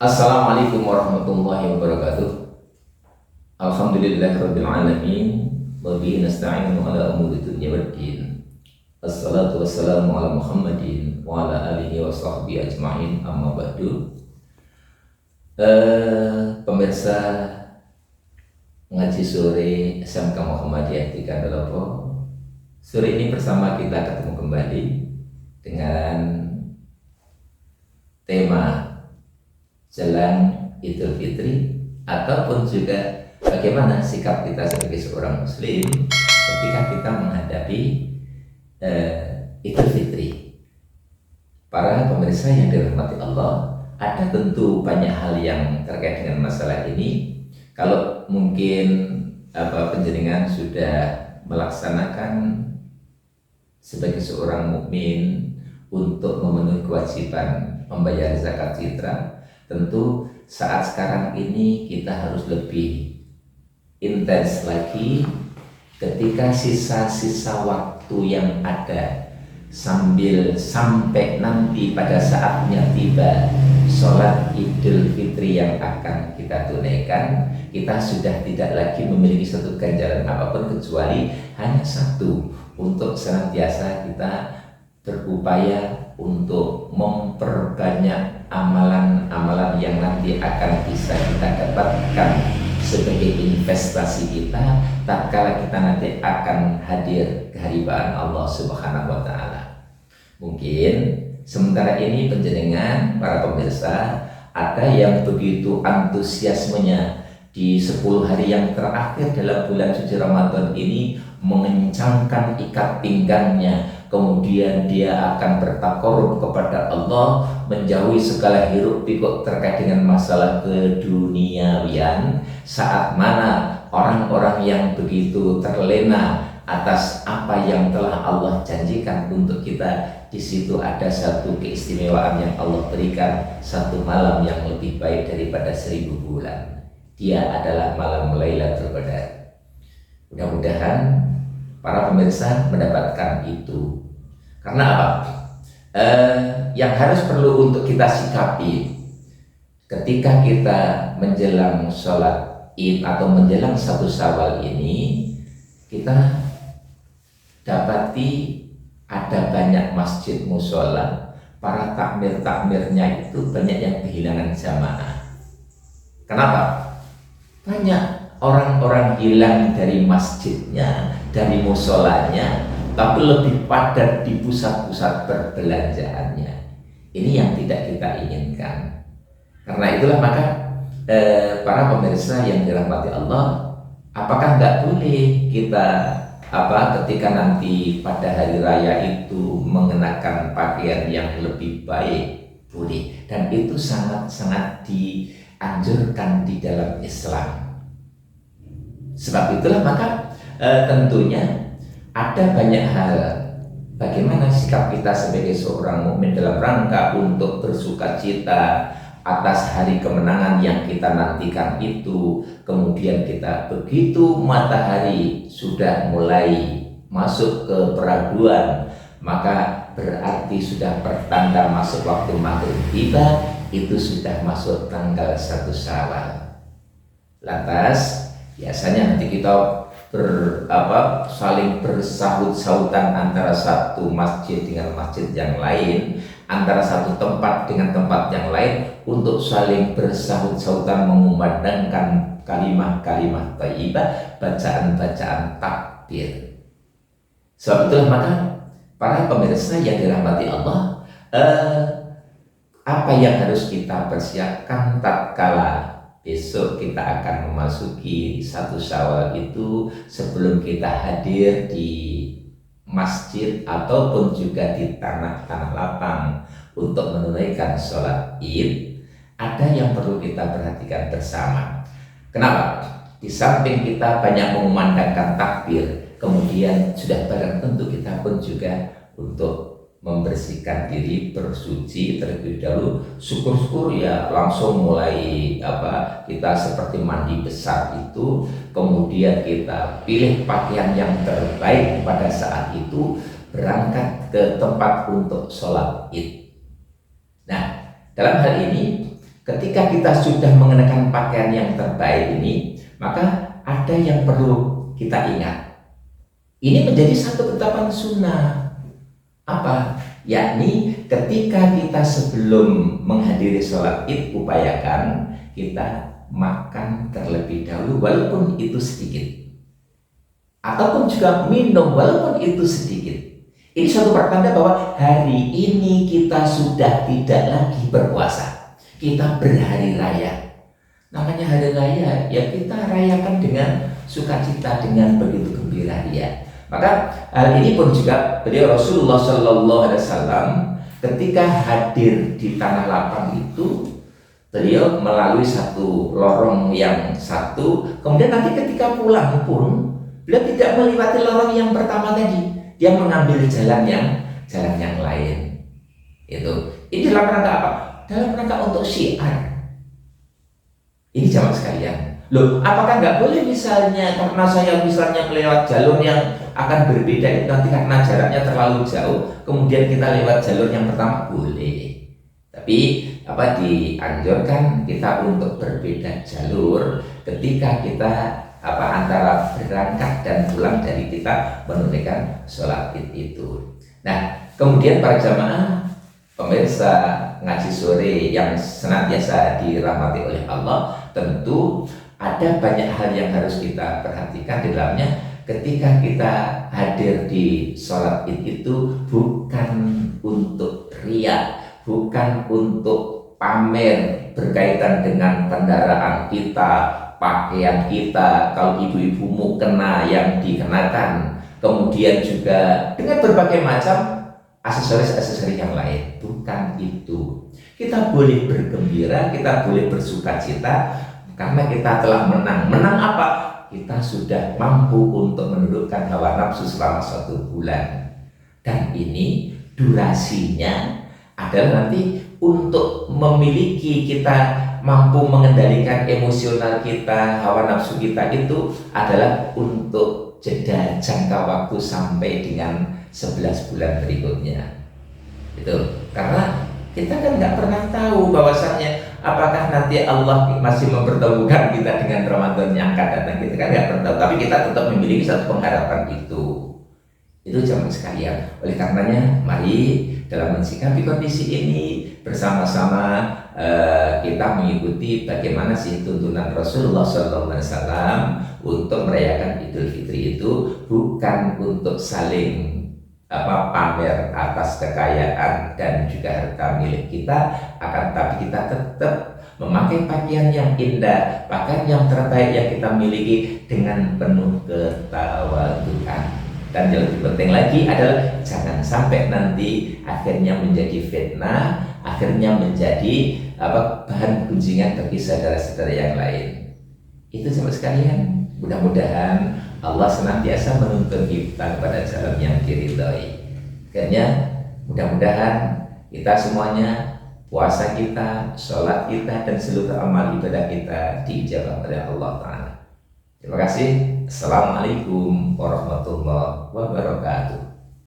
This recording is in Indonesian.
Assalamualaikum warahmatullahi wabarakatuh. Alhamdulillahirabbil alamin wa bihi nasta'inu ala umuri dunya waddin. Assalatu wassalamu ala Muhammadin wa ala alihi wa sahbihi ajma'in, amma ba'du. Pemirsa ngaji sore SMK Muhammadiyah 3 Dolopo. Sore ini bersama kita ketemu kembali dengan tema jelang Idul Fitri, ataupun juga bagaimana sikap kita sebagai seorang muslim ketika kita menghadapi Idul Fitri. Para pemirsa yang dirahmati Allah, ada tentu banyak hal yang terkait dengan masalah ini. Kalau mungkin penjenengan sudah melaksanakan sebagai seorang mukmin untuk memenuhi kewajiban membayar zakat fitrah, tentu saat sekarang ini kita harus lebih intens lagi ketika sisa-sisa waktu yang ada sampai nanti pada saatnya tiba sholat Idul Fitri yang akan kita tunaikan. Kita sudah tidak lagi memiliki satu ganjaran apapun kecuali hanya satu, untuk senantiasa kita berupaya untuk memperbanyak amalan-amalan yang nanti akan bisa kita dapatkan sebagai investasi kita tatkala kita nanti akan hadir keharibaan Allah Subhanahu wa Ta'ala. Mungkin sementara ini penjenengan para pemirsa ada yang begitu antusiasmenya di 10 hari yang terakhir dalam bulan suci Ramadan ini, mengencangkan ikat pinggangnya, kemudian dia akan bertakarub kepada Allah, menjauhi segala hiruk pikuk terkait dengan masalah keduniawian, saat mana orang-orang yang begitu terlena atas apa yang telah Allah janjikan untuk kita. Di situ ada satu keistimewaan yang Allah berikan, satu malam yang lebih baik daripada 1000 bulan. Dia adalah malam Lailatul Qadar. Mudah-mudahan para pemirsa mendapatkan itu. Karena apa? Yang harus perlu untuk kita sikapi ketika kita menjelang sholat Id atau menjelang 1 Syawal ini, kita dapati ada banyak masjid mushola, para takmir-takmirnya itu banyak yang kehilangan jamaah. Kenapa? Banyak orang-orang hilang dari masjidnya, dari musholanya, tapi lebih padat di pusat-pusat perbelanjaannya. Ini yang tidak kita inginkan. Karena itulah maka para pemirsa yang dirahmati Allah, apakah nggak boleh kita ketika nanti pada hari raya itu mengenakan pakaian yang lebih baik? Boleh, dan itu sangat-sangat dianjurkan di dalam Islam. Sebab itulah maka tentunya ada banyak hal bagaimana sikap kita sebagai seorang mukmin dalam rangka untuk bersukacita atas hari kemenangan yang kita nantikan itu. Kemudian kita begitu matahari sudah mulai masuk ke peraduan, maka berarti sudah pertanda masuk waktu maghrib tiba, itu sudah masuk tanggal 1 Syawal. Lantas biasanya nanti kita saling bersahut-sahutan antara satu masjid dengan masjid yang lain, antara satu tempat dengan tempat yang lain, untuk saling bersahut-sahutan mengumandangkan kalimat-kalimat thayyibah, bacaan-bacaan takbir. Sebab itulah maka para pemirsa yang dirahmati Allah, apa yang harus kita persiapkan tatkala besok kita akan memasuki 1 Syawal itu, sebelum kita hadir di masjid ataupun juga di tanah-tanah lapang untuk menunaikan sholat Id, ada yang perlu kita perhatikan bersama. Kenapa? Di samping kita banyak mengumandangkan takbir, kemudian sudah barang tentu kita pun juga untuk membersihkan diri, bersuci terlebih dahulu. Syukur-syukur ya langsung mulai kita seperti mandi besar itu, kemudian kita pilih pakaian yang terbaik pada saat itu, berangkat ke tempat untuk sholat Id. Nah, dalam hal ini ketika kita sudah mengenakan pakaian yang terbaik ini, maka ada yang perlu kita ingat. Ini menjadi satu ketetapan sunnah. Apa? Yakni ketika kita sebelum menghadiri sholat id, upayakan kita makan terlebih dahulu walaupun itu sedikit, ataupun juga minum walaupun itu sedikit. Ini suatu pertanda bahwa hari ini kita sudah tidak lagi berpuasa, kita berhari raya. Namanya hari raya, ya kita rayakan dengan sukacita, dengan begitu gembira ya. Maka hal ini pun juga beliau Rasulullah Shallallahu Alaihi Wasallam ketika hadir di tanah lapang itu, beliau melalui satu lorong yang satu, kemudian nanti ketika pulang pun beliau tidak melewati lorong yang pertama tadi, dia mengambil jalan yang lain. Ini dalam rangka apa? Dalam rangka untuk syiar. Ini jamaah sekalian. Loh, apakah nggak boleh misalnya karena saya misalnya melewat jalur yang akan berbeda nanti karena jaraknya terlalu jauh, kemudian kita lewat jalur yang pertama? Boleh. Tapi dianjurkan kita untuk berbeda jalur ketika kita antara berangkat dan pulang dari kita menunaikan sholat id itu. Nah, kemudian para jamaah pemirsa ngaji sore yang senantiasa dirahmati oleh Allah, tentu ada banyak hal yang harus kita perhatikan di dalamnya. Ketika kita hadir di sholat id itu bukan untuk riya, bukan untuk pamer berkaitan dengan kendaraan kita, pakaian kita, kalau ibu-ibu mukena yang dikenakan, kemudian juga dengan berbagai macam aksesoris-aksesoris yang lain. Bukan itu. Kita boleh bergembira, kita boleh bersukacita karena kita telah menang. Menang apa? Kita sudah mampu untuk menundukkan hawa nafsu selama 1 bulan. Dan ini durasinya adalah nanti untuk memiliki kita mampu mengendalikan emosional kita, hawa nafsu kita itu adalah untuk jeda jangka waktu sampai dengan 11 bulan berikutnya. Karena kita kan nggak pernah tahu bahwasanya apakah nanti Allah masih mempertemukan kita dengan Ramadan yang akan datang. Kita kan nggak pernah tahu, tapi kita tetap memiliki satu pengharapan itu jamaah sekalian. Oleh karenanya mari dalam mensikapi kondisi ini bersama-sama kita mengikuti bagaimana sih tuntunan Rasulullah SAW untuk merayakan Idul Fitri itu bukan untuk saling pamer atas kekayaan dan juga harta milik kita, akan tapi kita tetap memakai pakaian yang indah, pakaian yang terbaik yang kita miliki dengan penuh ketawaduan. Dan yang lebih penting lagi adalah jangan sampai nanti akhirnya menjadi fitnah, akhirnya menjadi bahan gunjingan bagi saudara-saudara yang lain. Itu sama sekalian. Mudah-mudahan Allah senantiasa menuntun kita kepada jalan yang diridhoi. Akhirnya mudah-mudahan kita semuanya, puasa kita, sholat kita, dan seluruh amal ibadah kita diijabah oleh Allah Ta'ala. Terima kasih. Assalamualaikum warahmatullahi wabarakatuh.